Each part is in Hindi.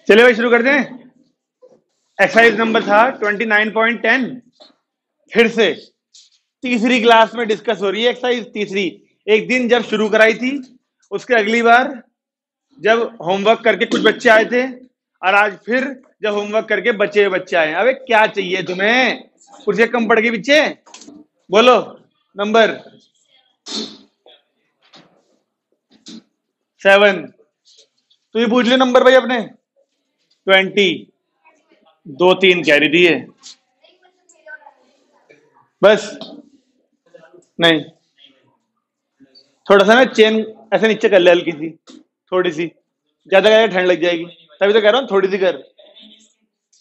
चलिए भाई शुरू कर दें। एक्सरसाइज नंबर था 29.10। फिर से तीसरी क्लास में डिस्कस हो रही है एक्सरसाइज तीसरी। एक दिन जब शुरू कराई थी, उसके अगली बार जब होमवर्क करके कुछ बच्चे आए थे, और आज फिर जब होमवर्क करके बच्चे आए। अबे क्या चाहिए तुम्हें? कुछ कम पड़ गई पीछे? बोलो नंबर 7। तो ये पूछ लियो नंबर भाई अपने 20। 2-3 कैरी दिए बस। नहीं, थोड़ा सा ना चेन ऐसे नीचे कर ले, हल्की सी, थोड़ी सी। ज्यादा करेगा ठंड लग जाएगी, तभी तो कह रहा हूँ थोड़ी सी कर,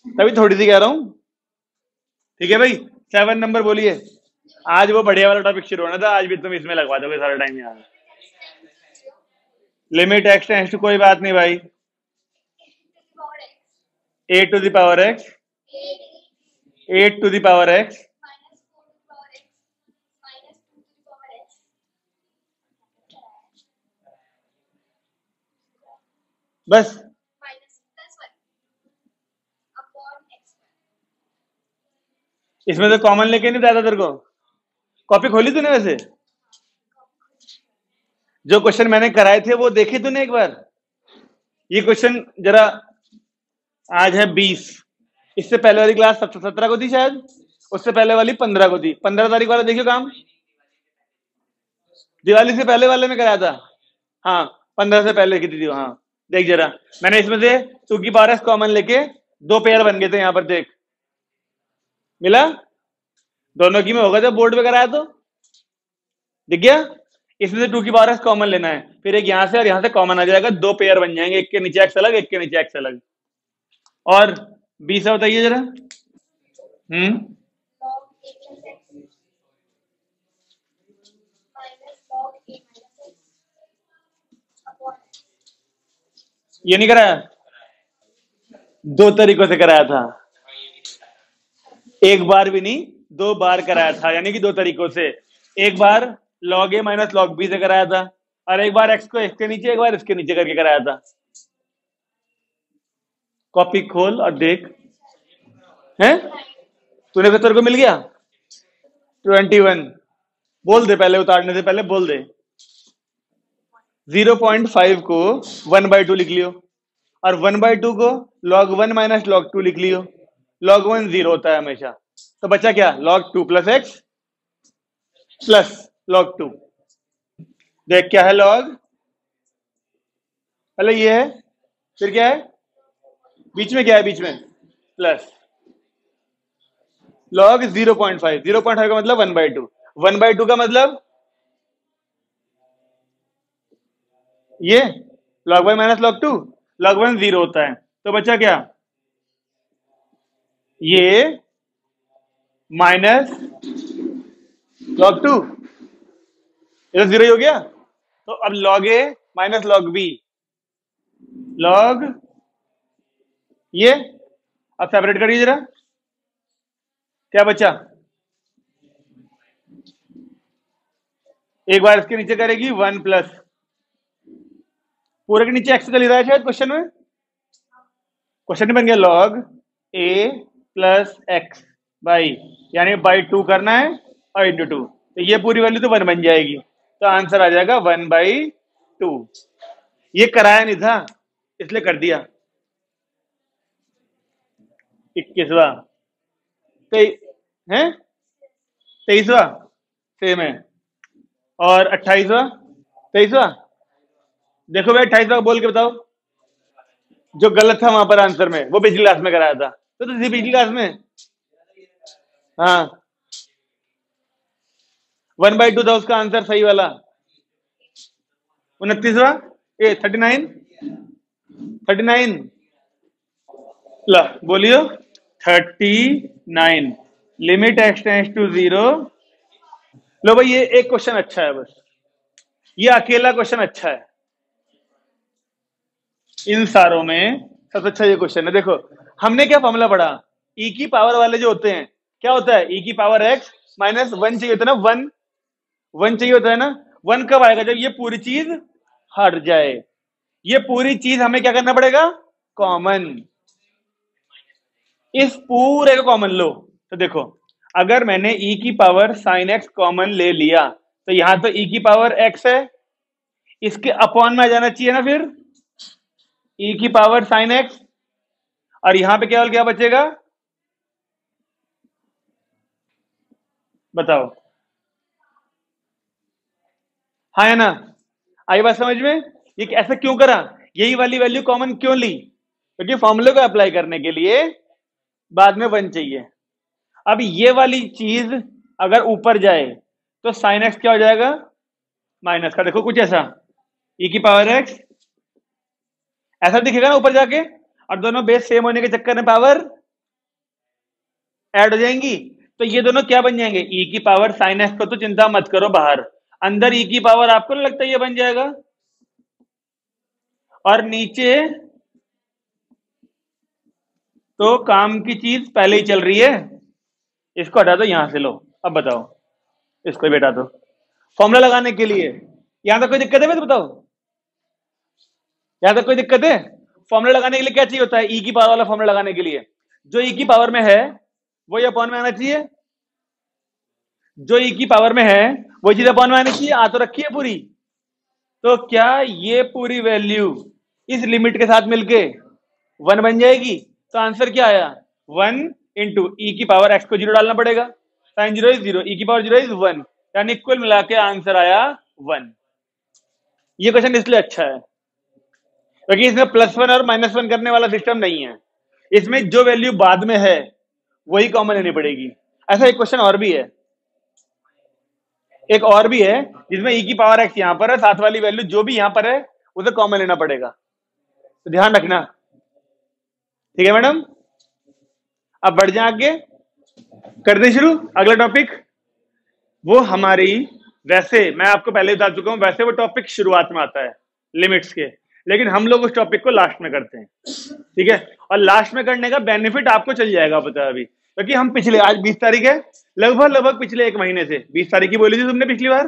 तभी थोड़ी सी कह रहा हूँ। ठीक है भाई, 7 नंबर बोलिए। आज वो बढ़िया वाला टॉपिक शुरू होना था, आज भी तुम इसमें लगवा दोगे सारा टाइम यार। लिमिट एक्स टेंड्स टू, कोई बात नहीं भाई। a to the power x, 8 to the power x, बस। इसमें तो कॉमन लेके नहीं जाता तेरे को। कॉपी खोली तूने वैसे? जो क्वेश्चन मैंने कराए थे वो देखे तूने एक बार? ये क्वेश्चन जरा, आज है 20, इससे पहले वाली क्लास 17 को थी शायद, उससे पहले वाली 15 को थी। 15 तारीख वाला देखियो काम, दिवाली से पहले वाले में कराया था। हाँ, 15 से पहले की थी। हाँ देख जरा, मैंने इसमें से 2 की पावर एक्स कॉमन लेके 2 पेयर बन गए थे। यहाँ पर देख, मिला दोनों की में होगा जब बोर्ड पे कराया तो दिख गया। इसमें से 2 की पावर एक्स कॉमन लेना है, फिर एक यहाँ से और यहाँ से कॉमन आ जाएगा, 2 पेयर बन जाएंगे, एक के नीचे एक्स अलग, एक के नीचे एक्स अलग। और 20 से बताइए जरा। ये नहीं कराया? 2 तरीकों से कराया था, एक बार भी नहीं 2 बार कराया था, यानी कि 2 तरीकों से। एक बार log a minus log b से कराया था, और एक बार x को इसके नीचे, एक बार इसके नीचे करके कराया था। कॉपी खोल और देख। हैं तूने तेरे को मिल गया 21? बोल दे पहले, उतारने से पहले बोल दे। 0.5 को 1/2 लिख लियो, और 1/2 को log 1 माइनस log 2 लिख लियो। log 1 0 होता है हमेशा, तो बचा क्या? log 2 plus x plus log 2। देख क्या है log, पहले ये है, फिर क्या है बीच में, क्या है बीच में? Plus log 0.5। 0.5 का मतलब 1/2, 1/2 का मतलब ये log 1 माइनस log 2। log 1 0 होता है, तो बचा क्या? ये माइनस log 2, ये तो 0 ही हो गया। तो अब log a minus log b, log ये, अब सेपरेट करिए जरा, क्या बचा? एक बार इसके नीचे करेगी 1 प्लस, पूरे के नीचे एक्स का ले रहा है शायद क्वेश्चन में। क्वेश्चन बन गया log a plus x by, यानी बाई 2 करना है और इंटू 2, तो ये पूरी वैल्यू तो 1 बन जाएगी, तो आंसर आ जाएगा 1/2। ये कराया नहीं था इसलिए कर दिया। 21वां है, 23वां सेम है, और 28वां 23वां। देखो भाई 28वां बोल के बताओ, जो गलत था वहां पर आंसर में, वो पिछली क्लास में कराया था। तो पिछली क्लास में हाँ 1/2 था उसका आंसर सही वाला। 29वां 39 ला बोलियो 39। Limit x tends to 0। लो भाई, ये एक क्वेश्चन अच्छा है, बस ये अकेला क्वेश्चन अच्छा है इन सारों में, सबसे अच्छा ये क्वेश्चन है। देखो हमने क्या फॉर्मूला पढ़ा, e की पावर वाले जो होते हैं, क्या होता है? e की पावर x माइनस 1 चाहिए होता है ना, 1 चाहिए होता है ना। 1 कब आएगा? जब ये पूरी चीज हट जाए। ये पूरी चीज हमें क्या करना पड़ेगा? कॉमन, इस पूरे को कॉमन लो। तो देखो, अगर मैंने e की पावर साइन x कॉमन ले लिया तो यहां तो e की पावर x है, इसके अपॉन में आ जाना चाहिए ना फिर e की पावर साइन x, और यहां पे केवल क्या बचेगा बताओ? हाँ है ना? आई बात समझ में? ये ऐसा क्यों करा, यही वाली वैल्यू कॉमन क्यों ली? क्योंकि फॉर्मूले को अप्लाई करने के लिए बाद में 1 चाहिए। अब ये वाली चीज अगर ऊपर जाए तो साइन एक्स क्या हो जाएगा? माइनस का, देखो कुछ ऐसा e की पावर x ऐसा दिखेगा ना ऊपर जाके, और दोनों बेस सेम होने के चक्कर में पावर ऐड हो जाएंगी। तो ये दोनों क्या बन जाएंगे? e की पावर साइन एक्स को तो चिंता मत करो, बाहर अंदर e की पावर आपको नहीं लगता ये बन जाएगा? और नीचे तो काम की चीज पहले ही चल रही है, इसको हटा दो यहां से। लो अब बताओ, इसको भी हटा दो फॉर्मूला लगाने के लिए। यहां तक कोई दिक्कत है? मैं तो बताओ, यहां तक कोई दिक्कत है? फॉर्मूला लगाने के लिए क्या चाहिए होता है? e की पावर वाला फॉर्मूला लगाने के लिए जो e की पावर में है वही अपॉन में आना चाहिए, जो e की पावर में है वही चीज अपॉन में आनी चाहिए। आ तो रखी है पूरी, तो क्या ये पूरी वैल्यू इस लिमिट के साथ मिलके 1 बन जाएगी? तो आंसर क्या आया? 1 इंटू ई की पावर एक्स को 0 डालना पड़ेगा, साइन 0 इज 0, ई की पावर 0 इज 1, यानी कुल मिला के आंसर आया 1। ये क्वेश्चन इसलिए अच्छा है क्योंकि इसमें +1 और -1 करने वाला सिस्टम नहीं है, इसमें जो वैल्यू बाद में है वही कॉमन लेनी पड़ेगी। ऐसा एक क्वेश्चन और भी है, एक और भी है जिसमें e की पावर x यहां पर है, साथ वाली वैल्यू जो भी यहां पर है उसे कॉमन लेना पड़ेगा, तो ध्यान रखना। ठीक है मैडम, अब बढ़ जाए आगे, कर दे शुरू अगला टॉपिक। वो हमारी, वैसे मैं आपको पहले बता चुका हूं, वैसे वो टॉपिक शुरुआत में आता है लिमिट्स के, लेकिन हम लोग उस टॉपिक को लास्ट में करते हैं। ठीक है, और लास्ट में करने का बेनिफिट आपको चल जाएगा पता है अभी, क्योंकि हम पिछले, आज 20 तारीख है, लगभग पिछले 1 महीने से, 20 तारीख की बोली थी तुमने पिछली बार,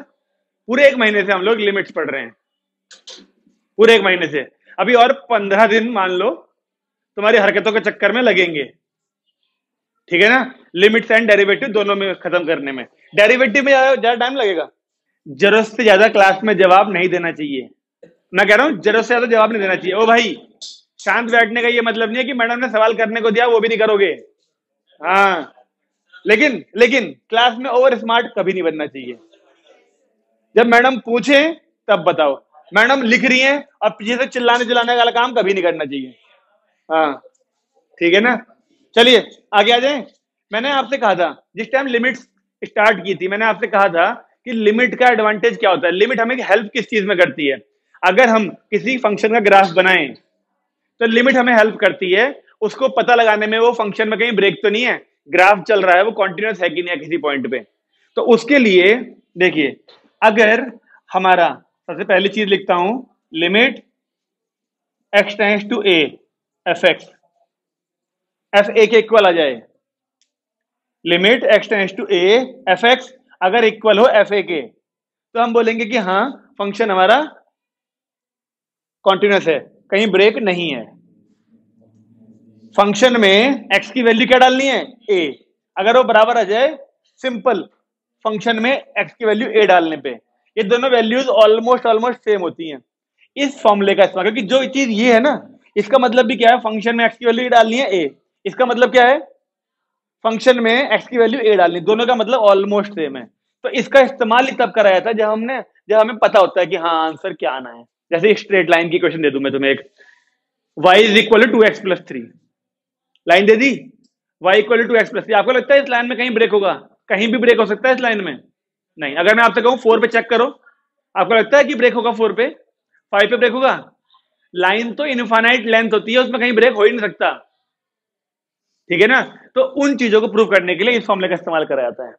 पूरे 1 महीने से हम लोग लिमिट्स पढ़ रहे हैं, पूरे 1 महीने से। अभी और 15 दिन मान लो तुम्हारी हरकतों के चक्कर में लगेंगे, ठीक है ना? लिमिट्स एंड डेरिवेटिव दोनों में खत्म करने में, डेरिवेटिव में ज्यादा टाइम लगेगा। जरूरत से ज्यादा क्लास में जवाब नहीं देना चाहिए, मैं कह रहा हूं जरूरत से ज्यादा जवाब नहीं देना चाहिए। ओ भाई, शांत बैठने का ये मतलब नहीं है कि मैडम ने सवाल करने को दिया वो भी नहीं करोगे। हाँ, लेकिन क्लास में ओवर स्मार्ट कभी नहीं बनना चाहिए। जब मैडम पूछे तब बताओ, मैडम लिख रही हैं और पीछे से चिल्लाने वाला काम कभी नहीं करना चाहिए। हाँ ठीक है ना, चलिए आगे आ जाए। मैंने आपसे कहा था जिस टाइम लिमिट्स स्टार्ट की थी, मैंने आपसे कहा था कि लिमिट का एडवांटेज क्या होता है, लिमिट हमें हेल्प किस चीज में करती है। अगर हम किसी फंक्शन का ग्राफ बनाएं तो लिमिट हमें हेल्प करती है उसको पता लगाने में, वो फंक्शन में कहीं ब्रेक तो नहीं है, ग्राफ चल रहा है वो कॉन्टिन्यूस है कि नहीं है किसी पॉइंट पे। तो उसके लिए देखिए, अगर हमारा, सबसे पहली चीज लिखता हूं, limit x tends to a f x, f a के इक्वल आ जाए, limit x tends to a f x अगर इक्वल हो एफ ए के, तो हम बोलेंगे कि हाँ फंक्शन हमारा कॉन्टिन्यूस है, कहीं ब्रेक नहीं है। फंक्शन में x की वैल्यू क्या डालनी है? a, अगर वो बराबर आ जाए, सिंपल, फंक्शन में x की वैल्यू a डालने पे ये दोनों वैल्यूज ऑलमोस्ट सेम होती हैं। इस फॉर्मूले का इस्तेमाल, क्योंकि जो चीज ये है ना, इसका मतलब भी क्या है, फंक्शन में x की वैल्यू डालनी है a, इसका मतलब क्या है, फंक्शन में x की वैल्यू a डालनी, दोनों का मतलब ऑलमोस्ट सेम है। तो इसका इस्तेमाल ही तब कराया था जब हमें पता होता है कि हाँ आंसर क्या आना है। जैसे स्ट्रेट लाइन की क्वेश्चन दे दूं मैं तुम्हें, एक y is equal to 2x + 3 line दे दी, y इक्वल टू 2x + 3, आपको लगता है इस लाइन में कहीं ब्रेक होगा? कहीं भी ब्रेक हो सकता है इस लाइन में? नहीं। अगर मैं आपसे कहूं 4 पे चेक करो, आपको लगता है कि ब्रेक होगा 4 पे? 5 पे ब्रेक होगा? लाइन तो इनफाइनाइट लेंथ होती है, उसमें कहीं ब्रेक हो ही नहीं सकता, ठीक है ना? तो उन चीजों को प्रूव करने के लिए इस फॉर्मूले का इस्तेमाल करा जाता है।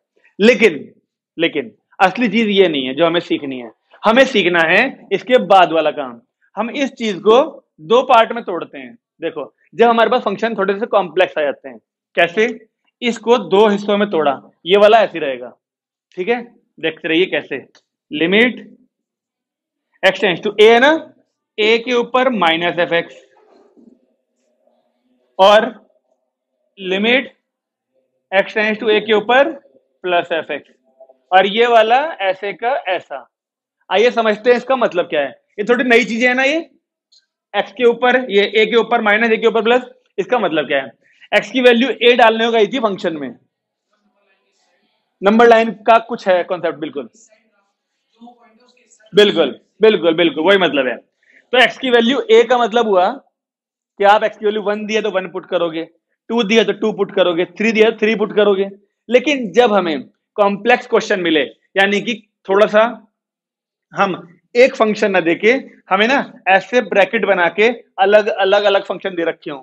लेकिन असली चीज ये नहीं है जो हमें सीखनी है, हमें सीखना है इसके बाद वाला काम। हम इस चीज को 2 पार्ट में तोड़ते हैं। देखो, जब हमारे पास फंक्शन थोड़े से कॉम्प्लेक्स आ जाते हैं, कैसे, इसको 2 हिस्सों में तोड़ा, ये वाला ऐसे रहेगा, ठीक है? देखते रहिए कैसे। Limit x tends to a है ना, a के ऊपर -f(x), और limit x tends to a के ऊपर प्लस एफ एक्स, और ये वाला ऐसे का ऐसा। आइए समझते हैं इसका मतलब क्या है। ये थोड़ी नई चीजें है ना, ये x के ऊपर, ये a के ऊपर माइनस a के ऊपर प्लस। इसका मतलब क्या है, x की वैल्यू a डालने को गई थी फंक्शन में, नंबर लाइन का कुछ है कॉन्सेप्ट, बिल्कुल बिल्कुल बिल्कुल बिल्कुल वही मतलब है। तो x की वैल्यू a का मतलब हुआ कि आप x की वैल्यू 1 दिया तो 1 पुट करोगे, 2 दिया तो 2 पुट करोगे, 3 दिया तो 3 पुट करोगे। लेकिन जब हमें कॉम्प्लेक्स क्वेश्चन मिले, यानी कि थोड़ा सा हम एक फंक्शन ना देके हमें ना ऐसे ब्रैकेट बना के अलग अलग अलग फंक्शन दे रखे हो,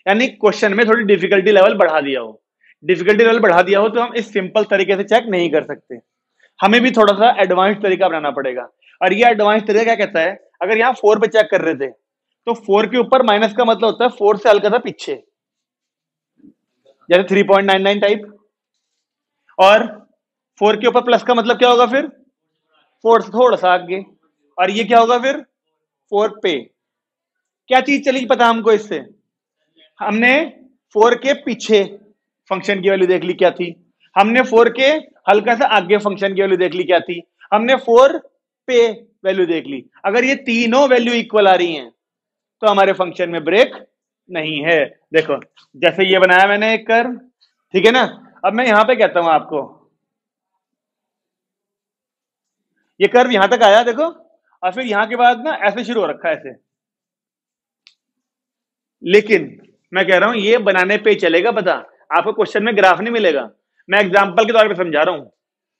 यानी क्वेश्चन में थोड़ी डिफिकल्टी लेवल बढ़ा दिया हो, डिफिकल्टी लेवल बढ़ा दिया हो, तो हम इस सिंपल तरीके से चेक नहीं कर सकते, हमें भी थोड़ा सा एडवांस तरीका बनाना पड़ेगा। और ये एडवांस तरीका क्या कहता है, अगर यहाँ 4 पे चेक कर रहे थे तो 4 के ऊपर माइनस का मतलब होता है 4 से हल्का सा पीछे, जैसे 3.99 टाइप। और 4 के ऊपर प्लस का मतलब क्या होगा फिर, 4 से थोड़ा सा आगे। और ये क्या होगा फिर, 4 पे क्या चीज चली पता हमको इससे, हमने 4 के पीछे फंक्शन की वैल्यू देख ली क्या थी, हमने 4 के हल्का सा आगे फंक्शन की वैल्यू देख ली क्या थी, हमने 4 पे वैल्यू देख ली। अगर ये तीनों वैल्यू इक्वल आ रही हैं तो हमारे फंक्शन में ब्रेक नहीं है। देखो जैसे ये बनाया मैंने एक कर्व, ठीक है ना। अब मैं यहां पे कहता हूं आपको, ये कर्व यहां तक आया देखो, और फिर यहां के बाद ना ऐसे शुरू हो रखा है ऐसे, लेकिन मैं कह रहा हूं ये बनाने पे चलेगा, पता आपको क्वेश्चन में ग्राफ नहीं मिलेगा। मैं एग्जांपल के तौर पे समझा रहा हूं,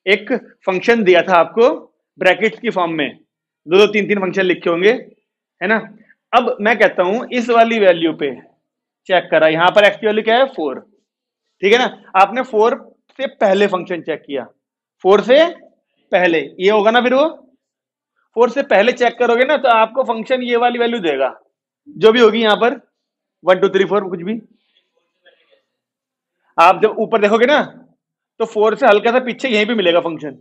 एक फंक्शन दिया था आपको ब्रैकेट्स की फॉर्म में, दो दो तीन तीन फंक्शन लिखे होंगे, है ना। अब मैं कहता हूं इस वाली वैल्यू पे चेक करा, यहां पर एक्स की वैल्यू क्या है 4, ठीक है ना। आपने 4 से पहले फंक्शन चेक किया, 4 से पहले ये होगा ना, फिर वो 4 से पहले चेक करोगे ना तो आपको फंक्शन ये वाली वैल्यू देगा जो भी होगी यहां पर 1 2 3 4 कुछ भी। आप जब ऊपर देखोगे ना तो 4 से हल्का सा पीछे यहीं पे मिलेगा फंक्शन,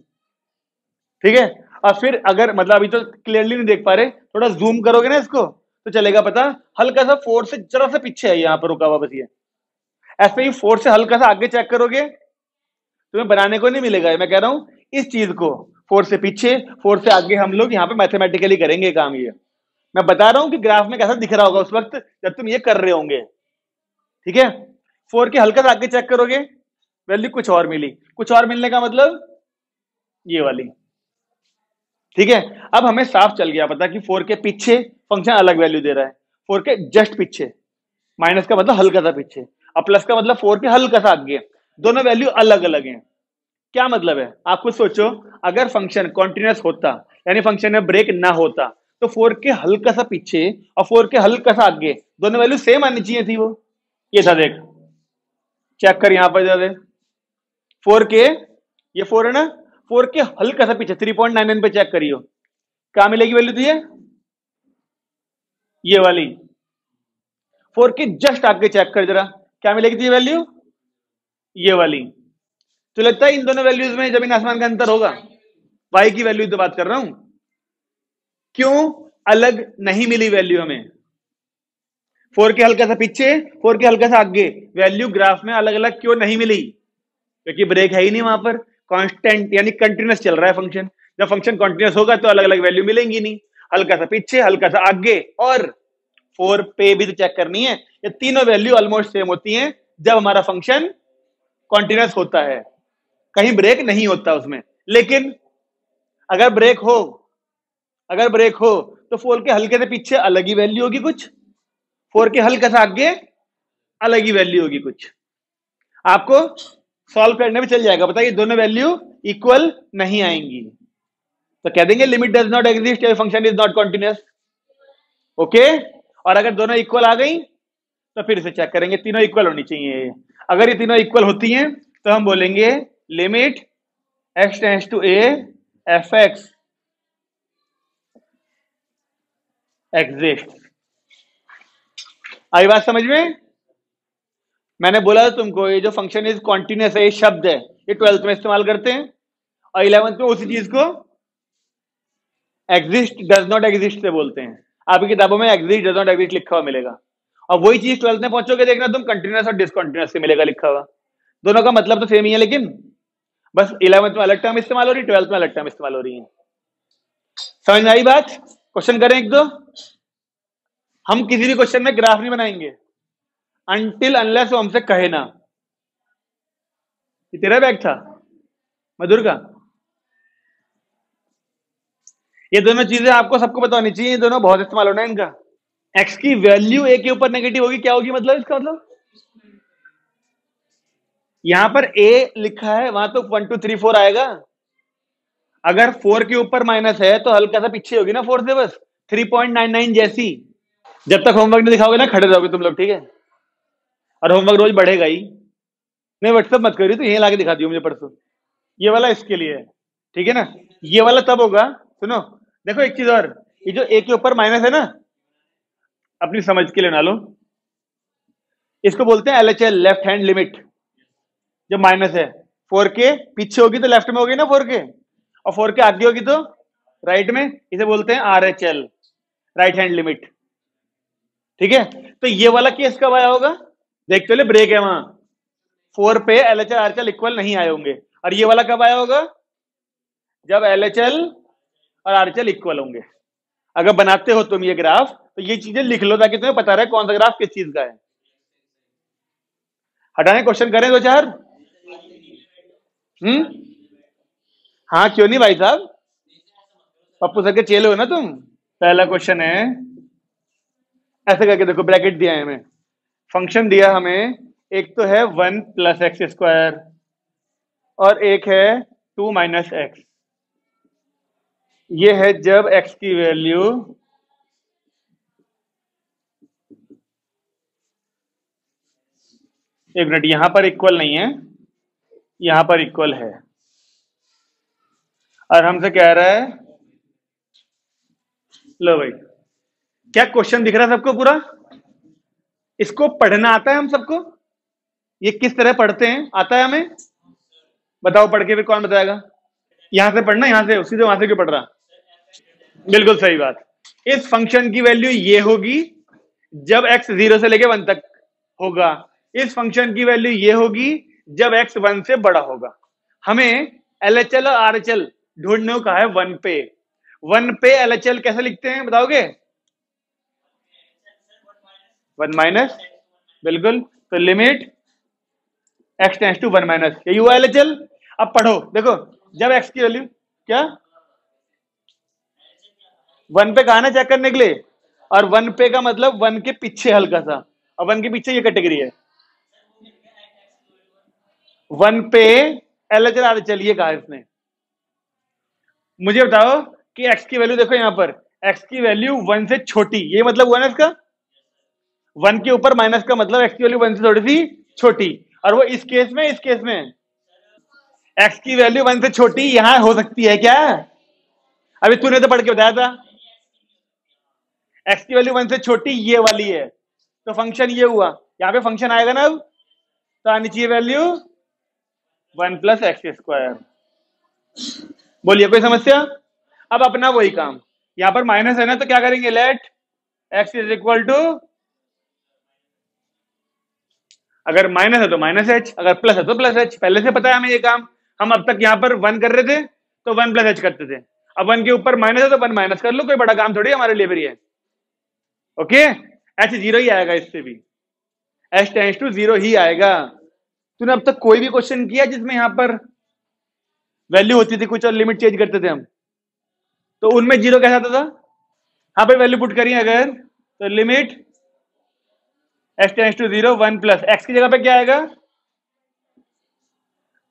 ठीक है। और फिर अगर मतलब अभी तो क्लियरली नहीं देख पा रहे, थोड़ा जूम करोगे ना इसको तो चलेगा पता, हल्का सा 4 से जरा सा पीछे है यहां पर रुका हुआ बस ये। ऐसे ही 4 से हल्का सा आगे चेक करोगे तुम्हें बनाने को नहीं मिलेगा। मैं कह रहा हूं इस चीज को 4 से पीछे 4 से आगे हम लोग यहाँ पे मैथमेटिकली करेंगे काम। ये मैं बता रहा हूं कि ग्राफ में कैसा दिख रहा होगा उस वक्त जब तुम ये कर रहे होंगे, ठीक है। 4 के हल्का सा आगे चेक करोगे वैल्यू कुछ और मिली, कुछ और मिलने का मतलब ये वाली, ठीक है। अब हमें साफ चल गया पता कि 4 के पीछे फंक्शन अलग वैल्यू दे रहा है, 4 के जस्ट पीछे, माइनस का मतलब हल्का सा पीछे, और प्लस का मतलब 4 के हल्का सा आगे, दोनों वैल्यू अलग अलग हैं। क्या मतलब है आप खुद सोचो, अगर फंक्शन कॉन्टिन्यूअस होता यानी फंक्शन में ब्रेक ना होता तो 4 के हल्का सा पीछे और 4 के हल्का सा आगे दोनों वैल्यू सेम आनी चाहिए थी। वो ये था, देख चेक कर यहां पर जाते 4 के, ये 4 है ना, 4 के हल्का सा पीछे 3.99 पे चेक करियो क्या मिलेगी वैल्यू तुझे, ये वाली। 4 के जस्ट आगे चेक कर जरा क्या मिलेगी तुझे वैल्यू, ये वाली। तो लगता है इन दोनों वैल्यूज में जमीन आसमान का अंतर होगा। वाई की वैल्यू तो बात कर रहा हूं, क्यों अलग नहीं मिली वैल्यू हमें, 4 के हल्का सा पीछे 4 के हल्का सा आगे वैल्यू ग्राफ में अलग अलग क्यों नहीं मिली, क्योंकि ब्रेक है ही नहीं वहां पर, कांस्टेंट यानी कंटिन्यूअस चल रहा है फंक्शन। जब फंक्शन कंटिन्यूअस होगा तो अलग अलग वैल्यू मिलेंगी नहीं, हल्का सा पीछे हल्का सा आगे और 4 पे भी तो चेक करनी है। ये तीनों वैल्यू ऑलमोस्ट सेम होती हैं जब हमारा फंक्शन कॉन्टिन्यूअस होता है, कहीं ब्रेक नहीं होता उसमें। लेकिन अगर ब्रेक हो, अगर ब्रेक हो तो 4 के हल्के से पीछे अलग ही वैल्यू होगी कुछ, 4 के हल्का से आगे अलग ही वैल्यू होगी कुछ। आपको सॉल्व करने में चल जाएगा, बताइए दोनों वैल्यू इक्वल नहीं आएंगी तो कह देंगे limit does not exist, function is not continuous, okay. और अगर दोनों इक्वल आ गई तो फिर से चेक करेंगे तीनों इक्वल होनी चाहिए। अगर ये तीनों इक्वल होती हैं तो हम बोलेंगे limit x tends to a f x exist. आई बात समझ में। मैंने बोला था तुमको ये जो फंक्शन इज कॉन्टिन्यूअस है ये शब्द है, ये 12th में इस्तेमाल करते हैं और 11th में उसी चीज को एग्जिस्ट डज नॉट एग्जिस्ट से बोलते हैं। आपकी किताबों में एग्जिस्ट डज नॉट एग्जिस्ट लिखा हुआ मिलेगा। और वही चीज 12th में पहुंचोगे देखना तुम, कंटिन्यूअस और डिसकंटिन्यूअस से मिलेगा लिखा हुआ। दोनों का मतलब तो सेम ही है, लेकिन बस 11th में अलग टर्म इस्तेमाल हो रही, 12th में अलग टर्म इस्तेमाल हो रही है। समझ में आई बात? क्वेश्चन करें एक दो। हम किसी भी क्वेश्चन में ग्राफ नहीं बनाएंगे अनटिल अनलेस वो हमसे कहे ना। ये तेरा बैग था मधुर का? ये दोनों चीजें आपको सबको पता होनी चाहिए, ये दोनों बहुत इस्तेमाल होना है इनका। एक्स की वैल्यू ए के ऊपर नेगेटिव होगी, क्या होगी मतलब इसका मतलब? यहां पर ए लिखा है, वहां तो 1 2 3 4 आएगा। अगर 4 के ऊपर माइनस है तो हल्का सा पीछे होगी ना 4 से, बस 3.99 जैसी। जब तक होमवर्क नहीं दिखाओगे ना खड़े रहोगे तुम लोग, ठीक है? और होमवर्क रोज बढ़ेगा ही। नहीं व्हाट्सअप मत करिए, तो यही लाके दिखा दियो मुझे परसों। ये वाला इसके लिए है, ठीक है ना? ये वाला तब होगा, सुनो देखो एक चीज और, ये जो ए के ऊपर माइनस है ना, अपनी समझ के लिए ना लो, इसको बोलते हैं एलएचएल, लेफ्ट हैंड लिमिट। जो माइनस है 4 के पीछे होगी तो लेफ्ट में होगी ना 4 के, और 4 के आगे होगी तो राइट में, इसे बोलते हैं आरएचएल, राइट हैंड लिमिट। ठीक है? तो ये वाला केस कब आया होगा? देख चले ब्रेक है वहां, 4 पे एलएचएल आरएचएल इक्वल नहीं आए होंगे। और ये वाला कब आया होगा? जब एलएचएल और आरएचएल इक्वल होंगे। अगर बनाते हो तुम ये ग्राफ तो ये चीजें लिख लो ताकि तुम्हें पता रहे कौन सा ग्राफ किस चीज का है। हटाने क्वेश्चन करें दो चार। हम्म, हाँ क्यों नहीं भाई साहब, पप्पू सर के चेले हो ना तुम। पहला क्वेश्चन है, ऐसे करके देखो, ब्रैकेट दिया है हमें, फंक्शन दिया हमें, एक तो है 1 प्लस एक्स स्क्वायर और एक है 2 माइनस एक्स। ये है जब एक्स की वैल्यू एक मिनट, यहां पर इक्वल नहीं है, यहां पर इक्वल है, और हमसे कह रहा है, लो भाई, क्या क्वेश्चन दिख रहा है सबको पूरा? इसको पढ़ना आता है हम सबको? ये किस तरह पढ़ते हैं आता है हमें? बताओ पढ़ के फिर कौन बताएगा? यहां से पढ़ना, यहां से सीधे वहां से क्यों पढ़ रहा? बिल्कुल सही बात। इस फंक्शन की वैल्यू ये होगी जब x 0 से लेके 1 तक होगा, इस फंक्शन की वैल्यू ये होगी जब x 1 से बड़ा होगा। हमें LHL और RHL ढूंढने को कहा है 1 पे। 1 पे LHL कैसे लिखते हैं बताओगे? 1 माइनस, बिल्कुल। तो limit x tends to 1 minus, यही हुआ LHL। अब पढ़ो देखो, जब x की वैल्यू क्या 1 पे कहा ना चेक करने के लिए, और 1 पे का मतलब 1 के पीछे हल्का सा, और 1 के पीछे ये कैटेगरी है। 1 पे LHL RHL ये कहा इसने। मुझे बताओ कि x की वैल्यू देखो, यहां पर x की वैल्यू 1 से छोटी, ये मतलब हुआ ना इसका। 1 के ऊपर माइनस का मतलब x की वैल्यू 1 से थोड़ी सी छोटी, और वो इस केस में, इस केस में x की वैल्यू 1 से छोटी यहां हो सकती है क्या? अभी तूने तो पढ़ के बताया था x की वैल्यू 1 से छोटी ये वाली है, तो फंक्शन ये हुआ, यहां पे फंक्शन आएगा ना अब, तो आनी चाहिए वैल्यू 1 प्लस एक्स स्क्वायर। बोलिए कोई समस्या? अब अपना वही काम, यहां पर माइनस है ना, तो क्या करेंगे, let x is equal to, अगर माइनस है तो माइनस एच, अगर प्लस है तो प्लस एच। पहले से पता है हमें ये काम, हम अब तक यहां पर 1 कर रहे थे तो 1 प्लस एच करते थे। अब 1 के ऊपर माइनस है तो 1 माइनस कर लो, कोई बड़ा काम थोड़ी हमारे लिए भी है। ओके, एच जीरो ही आएगा, इससे भी एच टेंड्स टू 0 ही आएगा। तूने अब तक कोई भी क्वेश्चन किया जिसमें यहां पर वैल्यू होती थी कुछ और लिमिट चेंज करते थे हम, तो उनमें जीरो कैसा आता था? हाँ भाई, वैल्यू पुट करिए अगर, तो limit h tends to 0 1 plus x की जगह पे क्या आएगा,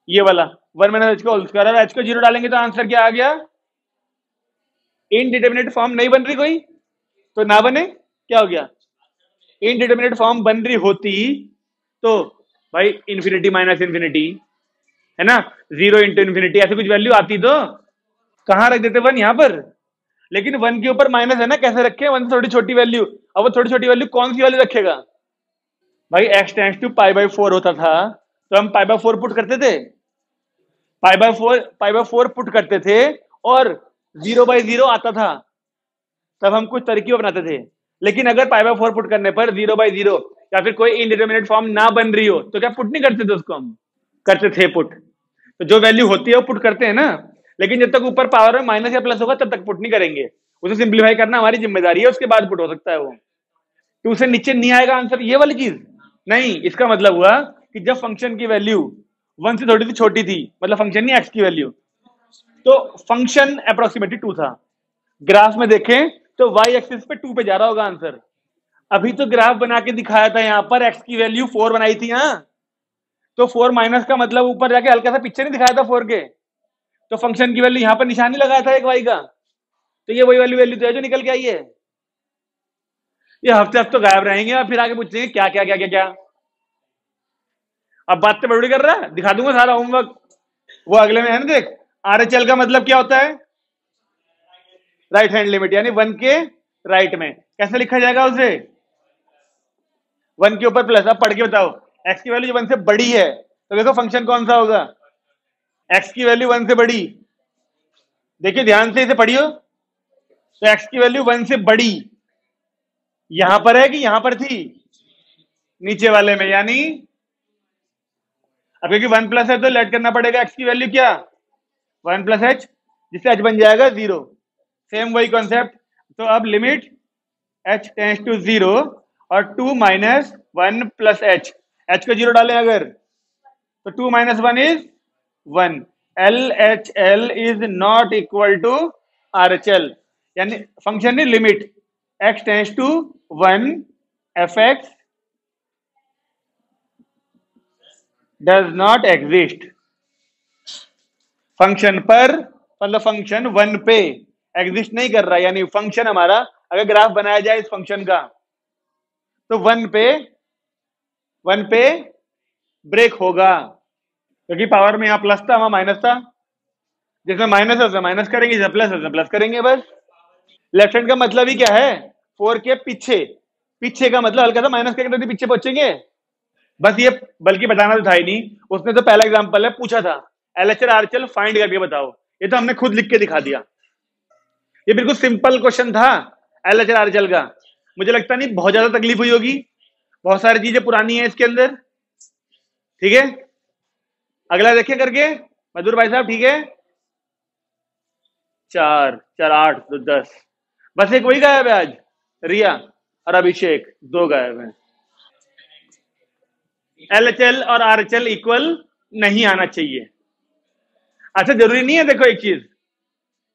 ये वाला 1 माइनस एच का होल स्क्वायर। एच को 0 डालेंगे तो आंसर क्या आ गया? इनडिटरमिनेट फॉर्म नहीं बन रही कोई, तो ना बने, क्या हो गया? इनडिटरमिनेट फॉर्म बन रही होती तो भाई इंफिनिटी माइनस इंफिनिटी है ना, 0 इंटू इंफिनिटी, ऐसी कुछ वैल्यू आती तो कहां रख देते 1 यहां पर। लेकिन 1 के ऊपर माइनस है ना, कैसे रखे? 1 से थोड़ी छोटी वैल्यू। अब वो थोड़ी छोटी वैल्यू कौन सी वाली रखेगा? भाई x tends to pi by 4 होता था तो हम पाई बाई 4 पुट करते थे, पाई बाई 4 पुट करते थे, और 0 बाई 0 आता था, तब हम कुछ तरकीब अपनाते थे। लेकिन अगर पाई बाय 4 पुट करने पर 0/0 या फिर कोई इनडिटर्मिनेट फॉर्म ना बन रही हो तो क्या पुट नहीं करते थे उसको? हम करते थे पुट। तो जो वैल्यू होती है वो पुट करते हैं ना, लेकिन जब तक ऊपर पावर में माइनस या प्लस होगा तब तक पुट नहीं करेंगे। उसे सिंप्लीफाई करना हमारी जिम्मेदारी है, उसके बाद पुट हो सकता है वो। तो उसे नीचे नहीं आएगा आंसर, ये वाली चीज नहीं। इसका मतलब हुआ कि जब फंक्शन की वैल्यू 1 से थोड़ी सी छोटी थी, मतलब फंक्शन नहीं एक्स की वैल्यू, तो फंक्शन अप्रोक्सीमेटली 2 था। ग्राफ में देखें तो वाई एक्सिस पे 2 पे जा रहा होगा आंसर। अभी तो ग्राफ बना के दिखाया था, यहां पर एक्स की वैल्यू 4 बनाई थी। हाँ, तो 4 माइनस का मतलब ऊपर जाके हल्का सा पीछे नहीं दिखाया था 4 के, तो फंक्शन की वैल्यू यहां पर निशान नहीं लगाया था एक वाई का, तो ये वही वाली वैल्यू तो है जो निकल के आई है। ये हफ्ते हफ्ते गायब रहेंगे और फिर आगे पूछेंगे क्या क्या क्या क्या क्या। अब बात तो बड़ी कर रहा है, दिखा दूंगा सारा होमवर्क, वो अगले में है ना। देख, आरएचएल का मतलब क्या होता है? राइट हैंड लिमिट, यानी 1 के राइट में। कैसे लिखा जाएगा उसे? 1 के ऊपर प्लस। अब पढ़ के बताओ, एक्स की वैल्यू जब 1 से बड़ी है तो देखो फंक्शन कौन सा होगा? एक्स की वैल्यू 1 से बड़ी, देखिए ध्यान से इसे पढ़ियो। तो एक्स की वैल्यू 1 से बड़ी यहां पर है कि यहां पर थी? नीचे वाले में, यानी अब क्योंकि 1 प्लस है तो लेट करना पड़ेगा एक्स की वैल्यू क्या? 1 प्लस एच, जिससे एच बन जाएगा 0। सेम वही कॉन्सेप्ट। तो अब लिमिट एच टेंस टू 0 और 2 माइनस 1 प्लस एच, एच को 0 डालें अगर, तो 2 minus 1 is 1। L H L is not equal to R H L, यानी फंक्शन नहीं, limit x tends to 1 f x does not exist. Function पर मतलब फंक्शन 1 पे एग्जिस्ट नहीं कर रहा, यानी फंक्शन हमारा अगर ग्राफ बनाया जाए इस फंक्शन का तो 1 पे ब्रेक होगा, क्योंकि पावर में यहां प्लस था वहां माइनस था। जिसमें माइनस है उसमें माइनस करेंगे, जिसमें प्लस है उसमें प्लस करेंगे, बस। लेफ्ट हैंड का मतलब ही क्या है? 4 के पीछे, पीछे का मतलब हल्का सा माइनस करके तो पीछे पहुंचेंगे, बस ये। बल्कि बताना तो था ही नहीं, उसने तो पहला एग्जांपल है पूछा था, एलएचएल आरएचएल फाइंड करके बताओ, ये तो हमने खुद लिख के दिखा दिया। ये बिल्कुल सिंपल क्वेश्चन था एलएचएल आरएचएल का। मुझे लगता नहीं बहुत ज्यादा तकलीफ हुई होगी, बहुत सारी चीजें पुरानी है इसके अंदर। ठीक है, अगला देखिए करके मधुर भाई साहब। ठीक है, 4 4 8 तो 10, बस एक वही गायब है आज, रिया और अभिषेक, 2 गायब हैं। एलएचएल और आरएचएल इक्वल नहीं आना चाहिए। अच्छा, जरूरी नहीं है, देखो एक चीज,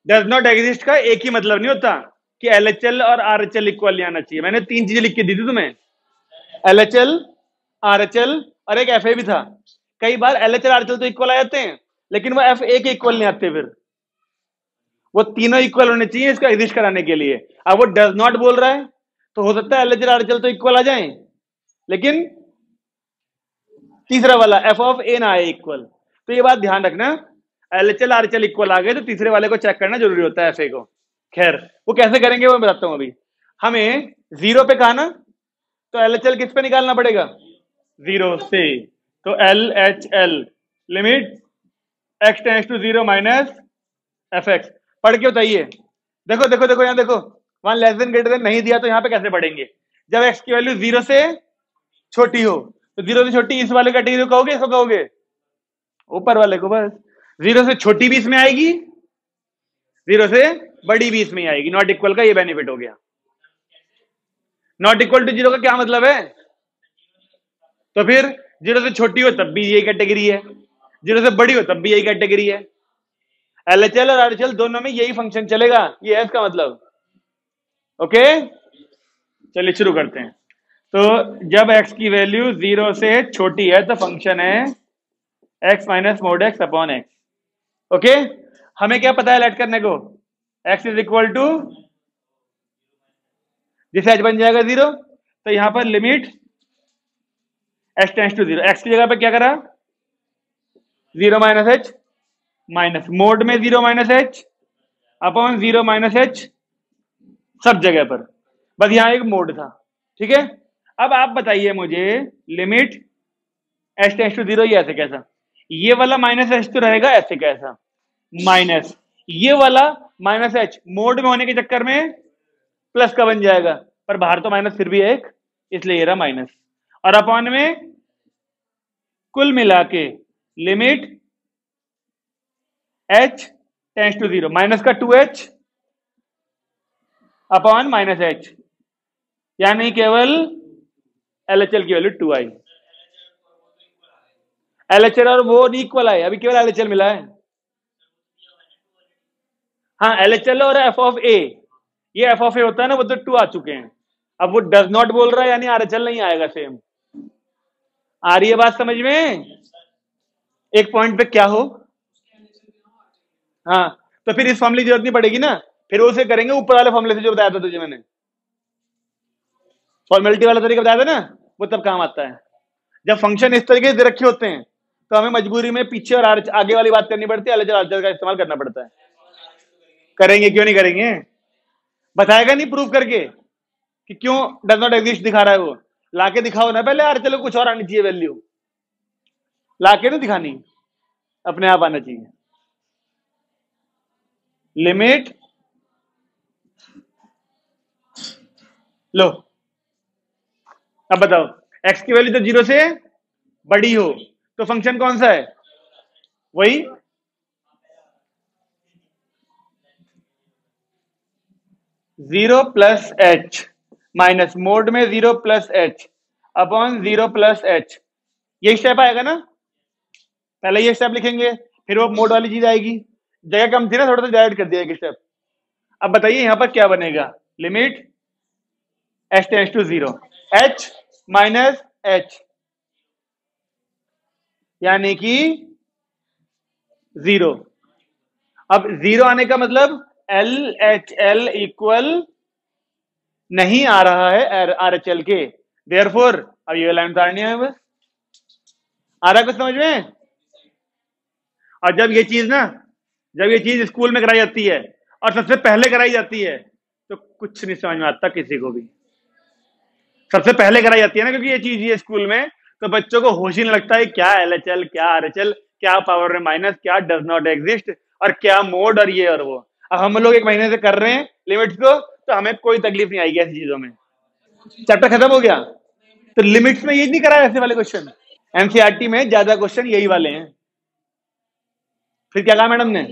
डज नॉट एग्जिस्ट का एक ही मतलब नहीं होता कि एलएचएल और आरएचएल इक्वल नहीं आना चाहिए। मैंने 3 चीजें लिख के दी थी तुम्हें, एलएचएल, आरएचएल और एक एफए भी था। कई बार एलएचएल आरएचएल तो इक्वल आ जाते हैं, लेकिन वो एफए के इक्वल नहीं आते, फिर वो तीनों इक्वल होने चाहिए इसका एग्जिस्ट कराने के लिए। अब वो डज नॉट बोल रहा है तो हो सकता है एलएचएल आरएचएल तो इक्वल आ जाए, लेकिन तीसरा वाला एफ ऑफ ए ना आए इक्वल। तो ये बात ध्यान रखना, एलएचएल आरएचएल इक्वल आ गए तो तीसरे वाले को चेक करना जरूरी होता है, एफए को। खैर, वो कैसे करेंगे वो मैं बताता हूं अभी। हमें 0 पे कहा ना, तो एलएचएल किस पे निकालना पड़ेगा? 0 से। तो L H L limit x tends to 0 minus f x. पढ़ के बताइए। देखो देखो देखो, यहां देखो, वहां लेस देन ग्रेटर देन नहीं दिया, तो यहां पे कैसे पढ़ेंगे? जब एक्स की वैल्यू 0 से छोटी हो, तो 0 से छोटी इस वाले कैटेगरी को कहोगे, इसको कहोगे? ऊपर वाले को, बस। 0 से छोटी भी इसमें आएगी, 0 से बड़ी भी इसमें आएगी। नॉट इक्वल का ये बेनिफिट हो गया। नॉट इक्वल टू 0 का क्या मतलब है? तो फिर 0 से छोटी हो तब भी यही कैटेगरी है, 0 से बड़ी हो तब भी यही कैटेगरी है। एलएचएल और आरएचएल दोनों में यही फंक्शन चलेगा, ये है इसका मतलब। ओके, चलिए शुरू करते हैं। तो जब x की वैल्यू 0 से छोटी है तो फंक्शन है x minus mod x upon x. Okay, हमें क्या पता है लेट करने को? x इज इक्वल टू, जिसे h बन जाएगा 0, तो यहां पर limit x tends to 0, x की जगह पे क्या करा? 0 माइनस एच, माइनस मोड में 0 minus H upon 0 minus H, सब जगह पर, बस यहां एक मोड था। ठीक है, अब आप बताइए मुझे, लिमिट एच टेंस टू 0, ये ऐसे कैसा? ये वाला माइनस एच तो रहेगा ऐसे कैसा, माइनस ये वाला माइनस एच मोड में होने के चक्कर में प्लस का बन जाएगा, पर बाहर तो माइनस फिर भी है एक, इसलिए ये रहा माइनस। और अपॉन में कुल मिला के limit h tends to 0 minus का 2h अपॉन माइनस h, यानी केवल LHL की वैल्यू 2 आई। LHL और वो इक्वल आए, अभी केवल LHL मिला है। हाँ LHL और f ऑफ a, ये f ऑफ a होता है ना, वो तो 2 आ चुके हैं। अब वो डज नॉट बोल रहा है, यानी RHL नहीं आएगा सेम। आ रही है बात समझ में? एक पॉइंट पे क्या हो, हाँ तो फिर इस फॉर्मूले की जरूरत नहीं पड़ेगी ना, फिर उसे करेंगे ऊपर वाले फॉर्मूले से जो बताया था तुझे मैंने, फॉर्मेलिटी वाला तरीका बताया था ना, वो तब काम आता है। जब फंक्शन इस तरीके से रखे होते हैं तो हमें मजबूरी में पीछे और आगे वाली बात करनी पड़ती है, LHL RHL का इस्तेमाल करना पड़ता है। करेंगे, क्यों नहीं करेंगे, बताएगा नहीं प्रूव करके कि क्यों डज नॉट एग्जिस्ट दिखा रहा है वो, लाके दिखाओ ना पहले, RHL को कुछ और आनी चाहिए वैल्यू, लाके नहीं दिखानी, अपने आप आना चाहिए। लिमिट लो, अब बताओ x की वैल्यू तो 0 से बड़ी हो तो फंक्शन कौन सा है, वही 0 प्लस h माइनस मोड में 0 plus h upon 0 plus h, यही स्टेप आएगा ना, पहले ये स्टेप लिखेंगे फिर वो मोड वाली चीज आएगी, जगह कम थी ना, थोड़ा सा डायरेक्ट कर दिया एक स्टेप। अब बताइए यहां पर क्या बनेगा, limit h tends to 0 h minus h, यानी कि 0। अब 0 आने का मतलब LHL इक्वल नहीं आ रहा है RHL के, देयरफॉर अब ये लाइन उतारनी है बस, आ रहा है कुछ समझ में? और जब ये चीज ना, जब ये चीज स्कूल में कराई जाती है और सबसे पहले कराई जाती है तो कुछ नहीं समझ में आता किसी को भी, सबसे पहले कराई जाती है ना, क्योंकि ये चीज ये स्कूल में, तो बच्चों को होश ही नहीं लगता है क्या LHL क्या RHL क्या पावर में माइनस क्या डज नॉट एग्जिस्ट और क्या मोड और ये और वो। अब हम लोग एक महीने से कर रहे हैं लिमिट्स को, तो हमें कोई तकलीफ नहीं आएगी ऐसी चीजों में, चैप्टर खत्म हो गया। तो लिमिट्स में ये नहीं करा ऐसे वाले क्वेश्चन, एनसीईआरटी में ज्यादा क्वेश्चन यही वाले हैं। फिर क्या कहा मैडम ने,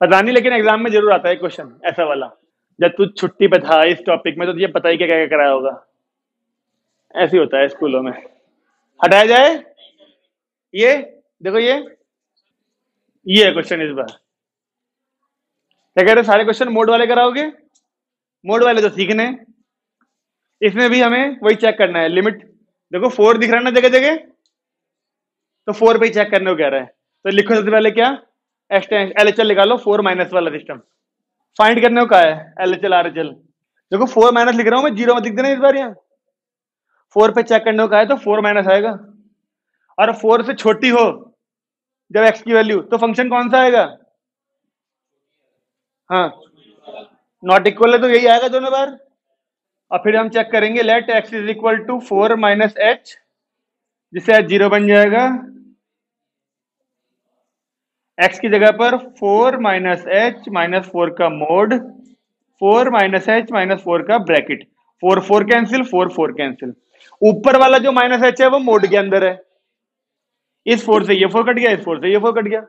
पता नहीं, लेकिन एग्जाम में जरूर आता है क्वेश्चन ऐसा वाला। जब तू छुट्टी पे था इस टॉपिक में तो तुझे पता ही क्या क्या कराया होगा, ऐसे होता है स्कूलों में। हटाया जाए ये, देखो ये है क्वेश्चन इस बार, क्या कह रहे सारे क्वेश्चन मोड वाले कराओगे, मोड वाले तो सीखने, इसमें भी हमें वही चेक करना है लिमिट, देखो 4 दिख रहा है ना जगह जगह, तो 4 पे ही चेक करने को कह रहा है, तो लिखो सबसे पहले क्या, LHL निकालो 4 माइनस वाला सिस्टम, फाइंड करने को कहा है LHL RHL, देखो 4 माइनस लिख रहा हूं मैं, 0 मत लिख देना इस बार, यहाँ 4 पे चेक करने को कहा है तो 4 माइनस आएगा, और 4 से छोटी हो जब x की वैल्यू तो फंक्शन कौन सा आएगा, हाँ नॉट इक्वल है तो यही आएगा दोनों बार। और फिर हम चेक करेंगे let x is equal to 4 minus h, जिससे h 0 बन जाएगा, x की जगह पर 4 माइनस h माइनस 4 का मोड, 4 माइनस h माइनस 4 का ब्रैकेट, 4 4 कैंसिल, 4 4 कैंसिल, ऊपर वाला जो माइनस h है वो मोड के अंदर है, इस 4 से ये 4 कट गया, इस 4 से ये 4 कट गया,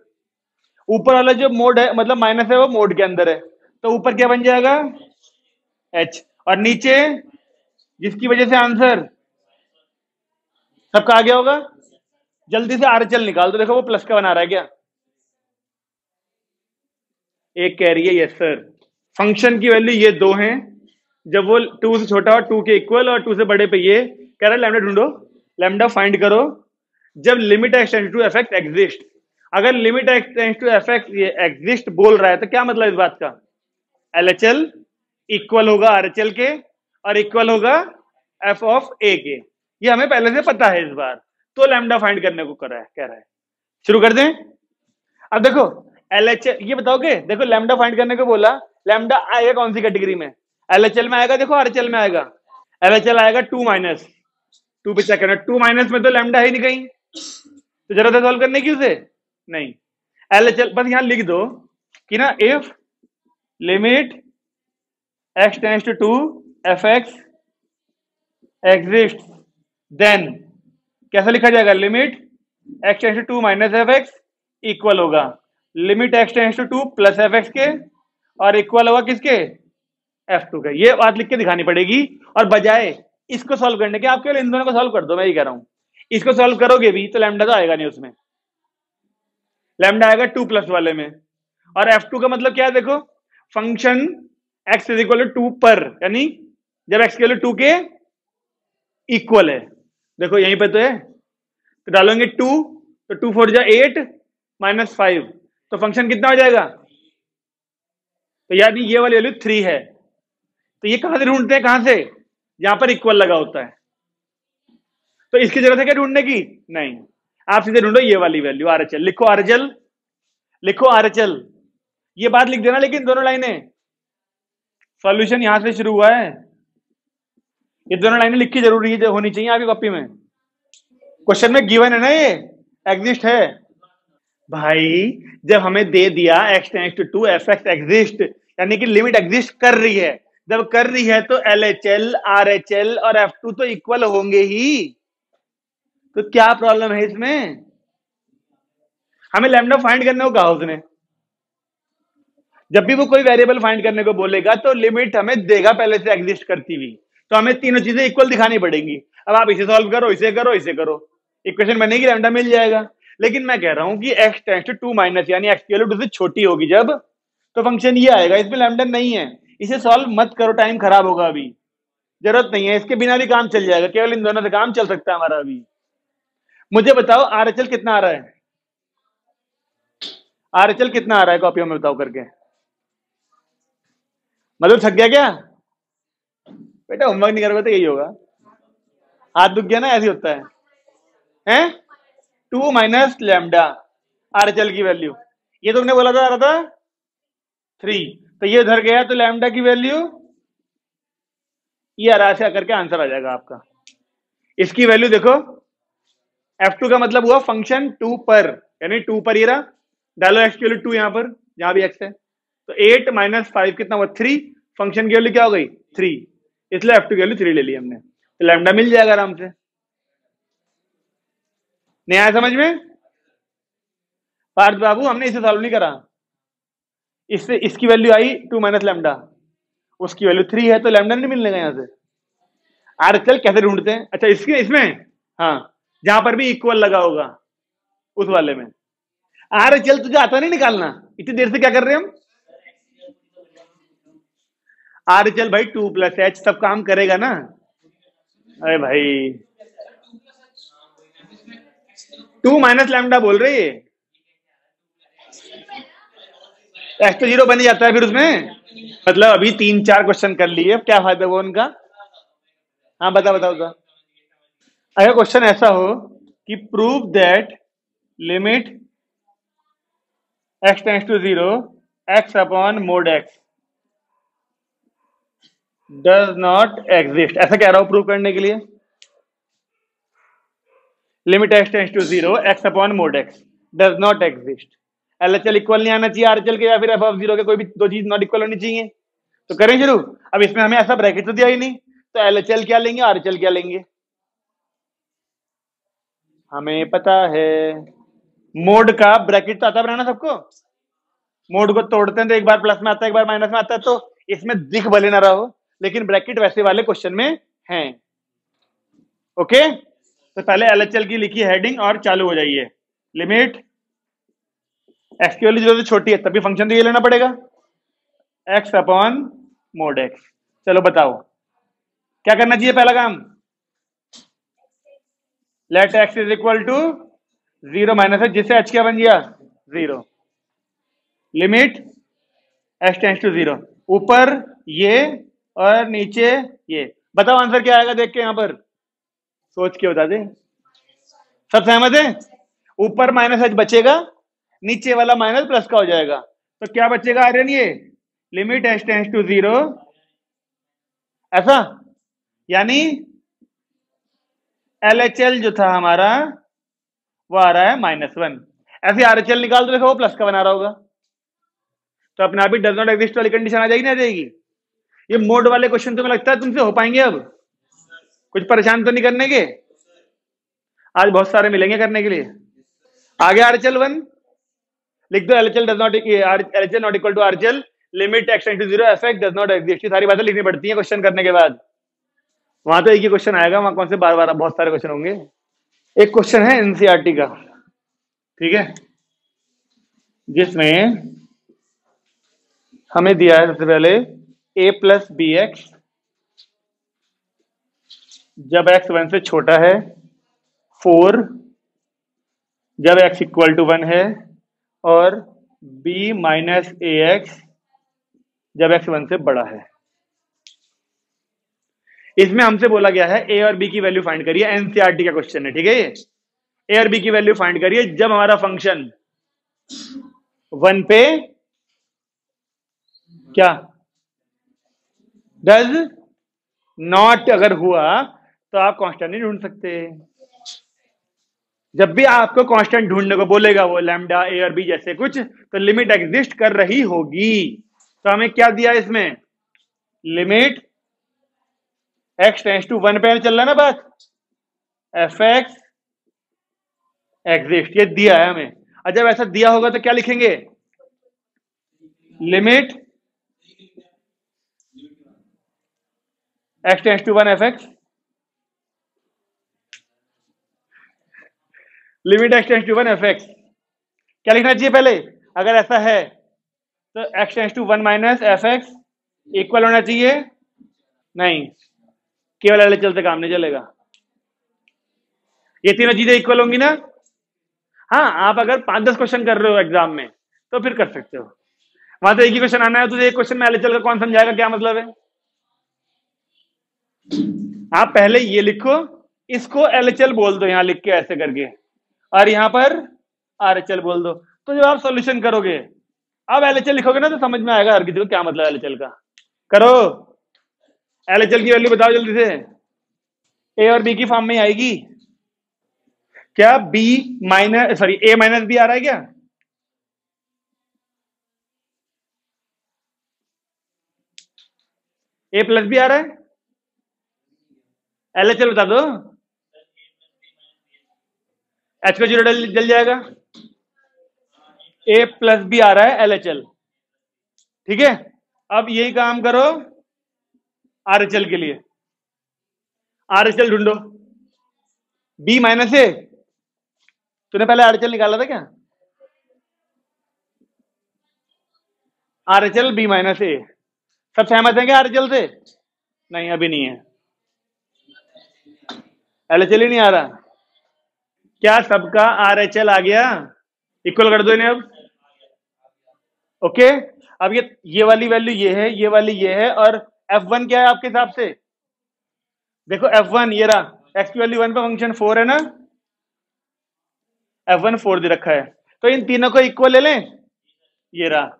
ऊपर वाला जो मोड है मतलब माइनस है वो मोड के अंदर है, तो ऊपर क्या बन जाएगा h, और नीचे जिसकी वजह से आंसर सबका आ गया होगा, जल्दी से RHL निकाल दो, देखो वो प्लस का बना रहा है क्या, एक कह रही है यस सर, फंक्शन की वैल्यू ये 2 हैं, जब वो 2 से छोटा और 2 के इक्वल और 2 से बड़े पे ये कह रहा है लैम्डा ढूंढो, लैम्डा फाइंड करो जब limit x tends to f x exist, अगर limit x tends to f x ये एग्जिस्ट बोल रहा है तो क्या मतलब इस बात का, LHL इक्वल होगा RHL के और इक्वल होगा f ऑफ a के, ये हमें पहले से पता है इस बार, तो लैम्डा फाइंड करने को कर रहा है, कह रहा है। शुरू कर दें, अब देखो LHL ये बताओगे, देखो लैम्डा फाइंड करने को बोला, लैम्डा आएगा कौन सी कैटेगरी में, LHL में आएगा, देखो RHL में आएगा, LHL आएगा 2 माइनस, 2 पे चेक करना, 2 माइनस में तो लैम्डा है नहीं कहीं, तो जरूरत है सॉल्व करने की उसे नहीं, LHL बस यहां लिख दो कि ना if limit x tends to 2 f x exist, then कैसे लिखा जाएगा, limit x tends to 2 minus f x equal होगा limit x tends to 2 plus f x के, और इक्वल होगा किसके, f2 के। ये बात लिख के दिखानी पड़ेगी। और बजाय इसको सॉल्व करने के आप केवल इन दोनों को सॉल्व कर दो, मैं ये कह रहा हूं। इसको सॉल्व करोगे भी तो लैम्डा तो आएगा नहीं, उसमें लैम्डा आएगा 2 प्लस वाले में। और f2 का मतलब क्या है, देखो function x is equal to 2 पर, यानी जब x के 2 के इक्वल है, देखो यहीं पे तो है, तो डालोगे 2, तो 2 4 जा 8 माइनस 5, तो फंक्शन कितना हो जाएगा, तो याद ये वाली वैल्यू 3 है। तो ये कहां से ढूंढते हैं, कहां से, जहां पर इक्वल लगा होता है। तो इसकी जरूरत है क्या ढूंढने की, नहीं, आप सीधे ढूंढो ये वाली वैल्यू RHL, लिखो RHL, लिखो RHL, ये बात लिख देना, लेकिन दोनों लाइनें, सॉल्यूशन यहां से शुरू हुआ है, ये दोनों लाइनें लिखी जरूरी है, होनी चाहिए आपकी कॉपी में। क्वेश्चन में गिवन है ना, ये एग्जिस्ट है भाई। जब हमें दे दिया x tends to 2 f x exist, यानी कि लिमिट एग्जिस्ट कर रही है, जब कर रही है तो LHL RHL और F2 तो इक्वल होंगे ही, तो क्या प्रॉब्लम है इसमें। हमें लैम्डा फाइंड करने को कहा उसने, जब भी वो कोई वेरिएबल फाइंड करने को बोलेगा तो लिमिट हमें देगा पहले से एग्जिस्ट करती हुई, तो हमें तीनों चीजें इक्वल दिखानी पड़ेंगी। अब आप इसे सॉल्व करो, इसे करो, इसे करो, इक्वेशन बनेगी, लैम्डा मिल जाएगा। लेकिन मैं कह रहा हूं कि x टेंड्स टू 2 माइनस, यानी x की वैल्यू 2 से छोटी होगी जब, तो फंक्शन ये आएगा, इसमें लैम्डा नहीं है, इसे सॉल्व मत करो, टाइम खराब होगा अभी, जरूरत नहीं है, इसके बिना भी काम चल जाएगा, केवल इन दोनों से काम चल सकता है हमारा अभी। मुझे बताओ RHL कितना आ रहा है, RHL कितना आ रहा है, कॉपी में बताओ करके। मतलब थक गया क्या बेटा, होमवर्क नहीं करोगे तो यही होगा, हाथ दुख गया ना, ऐसे होता है, हैं 2 माइनस लैम्डा RHL की वैल्यू, ये तुमने बोला था आ रहा था 3, तो ये उधर गया, तो लैम्डा की वैल्यू ये आराम से करके आंसर आ जाएगा आपका। इसकी वैल्यू देखो, F2 का मतलब हुआ फंक्शन 2 पर, यानी 2 पर ये रहा, डालो x की वैल्यू 2 यहां पर, जहां भी x है, तो 8 माइनस 5 कितना हुआ 3, फंक्शन की वैल्यू क्या हो गई 3, इसलिए F2 की वैल्यू 3 ले ली हमने, तो लैम्डा मिल जाएगा आराम से। नहीं आया समझ में पार्थ बाबू, हमने इसे सॉल्व नहीं करा, इससे इसकी वैल्यू आई 2 माइनस लैम्डा, उसकी वैल्यू 3 है, तो लैम्डा नहीं मिलने का यहां से। RHL कैसे ढूंढते हैं, अच्छा इसके इसमें, हाँ जहां पर भी इक्वल लगा होगा उस वाले में। RHL तुझे आता नहीं निकालना, इतनी देर से क्या कर रहे हैं हम। RHL भाई 2 प्लस H सब काम करेगा ना, अरे भाई 2 माइनस लैम्डा बोल रही है, x तो 0 बन जाता है फिर उसमें, मतलब अभी 3-4 क्वेश्चन कर लिए, क्या फायदा वो उनका। हाँ बता बता बता। अगर क्वेश्चन ऐसा हो कि prove that limit x tends to 0 x upon mod x does not exist, ऐसा कह रहा हूं प्रूव करने के लिए, limit x tends to 0 x upon mod x does not exist, LHL equal नहीं आना चाहिए RHL के, या फिर f ऑफ 0 के, कोई भी दो चीज नॉट इक्वल होनी चाहिए। तो करें शुरू, अब इसमें हमें ऐसा ब्रैकेट तो दिया ही नहीं, तो LHL क्या लेंगे RHL क्या लेंगे, हमें पता है मोड का ब्रैकेट तो आता बनाना सबको, मोड को तोड़ते हैं तो एक बार प्लस में आता है एक बार माइनस में आता है, तो इसमें दिख भले ना रहो, लेकिन ब्रैकेट वैसे वाले क्वेश्चन में है। ओके, तो पहले LHL की लिखी हेडिंग और चालू हो जाइए, लिमिट x की वैल्यू 0 से छोटी है, तभी फंक्शन तो ये लेना पड़ेगा, x अपॉन मोड x। चलो बताओ क्या करना चाहिए, पहला काम let x is equal to 0 minus है, जिससे h क्या बन गया 0, लिमिट x टेंड्स टू 0, ऊपर ये और नीचे ये। बताओ आंसर क्या आएगा, देख के यहां पर सोच के बता दे, सब सहमत है। ऊपर माइनस h बचेगा, नीचे वाला माइनस प्लस का हो जाएगा, तो क्या बचेगा आर्यन, ये लिमिट h टेंड्स टू 0, ऐसा, यानी LHL जो था हमारा वो आ रहा है -1, ऐसे RHL निकाल दो, देखो वो प्लस का बना रहा होगा, तो अपने आप ही डज नॉट एग्जिस्ट वाली कंडीशन आ जाएगी, नहीं आ जाएगी। ये मोड वाले क्वेश्चन तुम्हें लगता है तुमसे हो पाएंगे? अब कुछ परेशान तो नहीं करने के? आज बहुत सारे मिलेंगे करने के लिए। आगे आरएचएल 1 लिख दो। LHL does not LHL not equal to RHL, limit x tend to 0, f x does not exist. ये सारी बातें लिखनी पड़ती हैं क्वेश्चन करने के बाद। वहां तो एक ही क्वेश्चन आएगा, वहां कौन से बार बार बहुत सारे क्वेश्चन होंगे। एक क्वेश्चन है एनसीईआरटी का, ठीक है, जिसमें हमें दिया है सबसे पहले a प्लस बी एक्स जब x 1 से छोटा है, 4 जब x इक्वल टू 1 है, और b माइनस ए एक्स जब x 1 से बड़ा है। इसमें हमसे बोला गया है a और b की वैल्यू फाइंड करिए। एनसीईआरटी का क्वेश्चन है, ठीक है। ये a और b की वैल्यू फाइंड करिए जब हमारा फंक्शन 1 पे क्या डज नॉट अगर हुआ तो आप कांस्टेंट नहीं ढूंढ सकते। जब भी आपको कांस्टेंट ढूंढने को बोलेगा वो लैम्डा ए और बी जैसे कुछ, तो लिमिट एग्जिस्ट कर रही होगी। तो हमें क्या दिया इसमें? लिमिट एक्स टेंड्स टू 1 पे चल रहा है ना बात, एफ एक्स एग्जिस्ट, ये दिया है हमें। और जब ऐसा दिया होगा तो क्या लिखेंगे? Limit x tends to 1 f x, limit x tends to 1 f x. क्या लिखना चाहिए पहले? अगर ऐसा है तो x tends to 1 minus f x equal होना चाहिए। नहीं, केवल एल चलते काम नहीं चलेगा। ये तीनों चीजें इक्वल होंगी ना? हाँ, आप अगर 5-10 क्वेश्चन कर रहे हो एग्जाम में तो फिर कर सकते हो। वहां तो एक ही क्वेश्चन आना है, तुझे एक क्वेश्चन में एल का कौन समझाएगा क्या मतलब है? आप पहले ये लिखो, इसको एलएचएल बोल दो यहां लिख के ऐसे करके, और यहां पर आरएचएल बोल दो। तो जब आप सॉल्यूशन करोगे, अब एलएचएल लिखोगे ना तो समझ में आएगा हर किसी को क्या मतलब है एलएचएल का। करो, एलएचएल की वैल्यू बताओ जल्दी से। ए और बी की फॉर्म में आएगी क्या? बी माइनस सॉरी ए माइनस बी आ रहा है क्या? ए प्लस बी आ रहा है? एलएचएल बता दो। एच का जीरो जल जाएगा। ए प्लस बी आ रहा है एलएचएल, ठीक है। अब यही काम करो आरएचएल के लिए। आरएचएल ढूंढो। बी माइनस ए, तूने पहले आरएचएल निकाला था क्या? आरएचएल बी माइनस ए, सब सहमत है क्या आरएचएल से? नहीं, अभी नहीं है, एलएचएल ही नहीं आ रहा। क्या सबका आरएचएल आ गया? इक्वल कर दो इन्हें अब। ओके, अब ये वाली वैल्यू ये है, ये वाली ये है, और F1 क्या है आपके हिसाब से? देखो F1 ये रहा, x की वैल्यू 1 पे फंक्शन 4 है ना, F1 4 दे रखा है, तो इन तीनों को इक्वल ले लें। ये रहा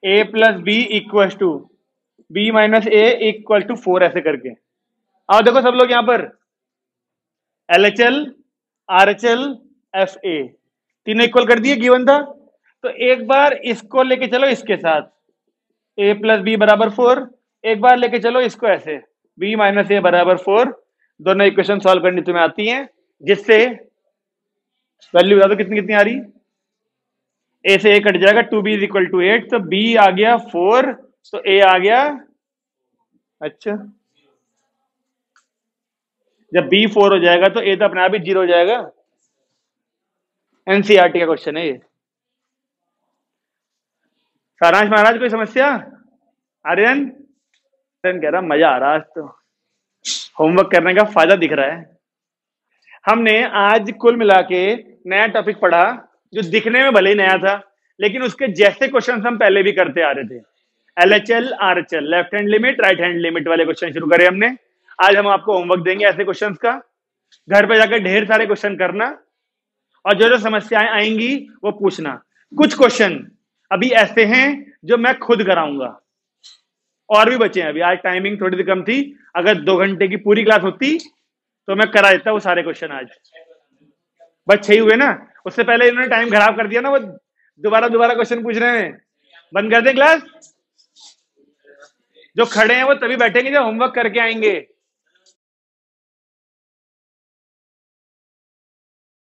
a plus b equal to b minus a equal to 4 ऐसे करके। आओ देखो सब लोग यहां पर, LHL RHL FA तीनों इक्वल कर दिए, गिवन था। तो एक बार इसको लेके चलो इसके साथ, a प्लस बी बराबर 4, एक बार लेके चलो इसको ऐसे, b माइनस ए बराबर 4। दोनों इक्वेशन सॉल्व करनी तुम्हें आती हैं, जिससे वैल्यू बता दो कितनी कितनी आ रही। a से a कट जाएगा, 2b इज इक्वल टू 8, तो b आ गया 4, तो a आ गया, अच्छा जब b 4 हो जाएगा तो a तो अपने आप ही 0 हो जाएगा। एनसीईआरटी का क्वेश्चन है ये। सारांश महाराज कोई समस्या? आर्यन कह रहा मजा आ रहा आज तो, होमवर्क करने का फायदा दिख रहा है। हमने आज कुल मिला के नया टॉपिक पढ़ा, जो दिखने में भले ही नया था, लेकिन उसके जैसे क्वेश्चन हम पहले भी करते आ रहे थे। LHL RHL, left hand limit right hand limit वाले क्वेश्चन शुरू करे हमने। आज हम आपको होमवर्क देंगे ऐसे क्वेश्चंस का, घर पे जाकर ढेर सारे क्वेश्चन करना, और जो जो समस्याएं आएंगी वो पूछना। कुछ क्वेश्चन अभी ऐसे हैं जो मैं खुद कराऊंगा, और भी बचे हैं अभी। आज टाइमिंग थोड़ी सी कम थी, अगर 2 घंटे की पूरी क्लास होती तो मैं करा देता वो सारे क्वेश्चन आज। बस 6 हुए ना, उससे पहले इन्होंने टाइम खराब कर दिया ना, वो दोबारा क्वेश्चन पूछ रहे हैं। बंद कर दे क्लास, जो खड़े हैं वो तभी बैठेंगे जब होमवर्क करके आएंगे।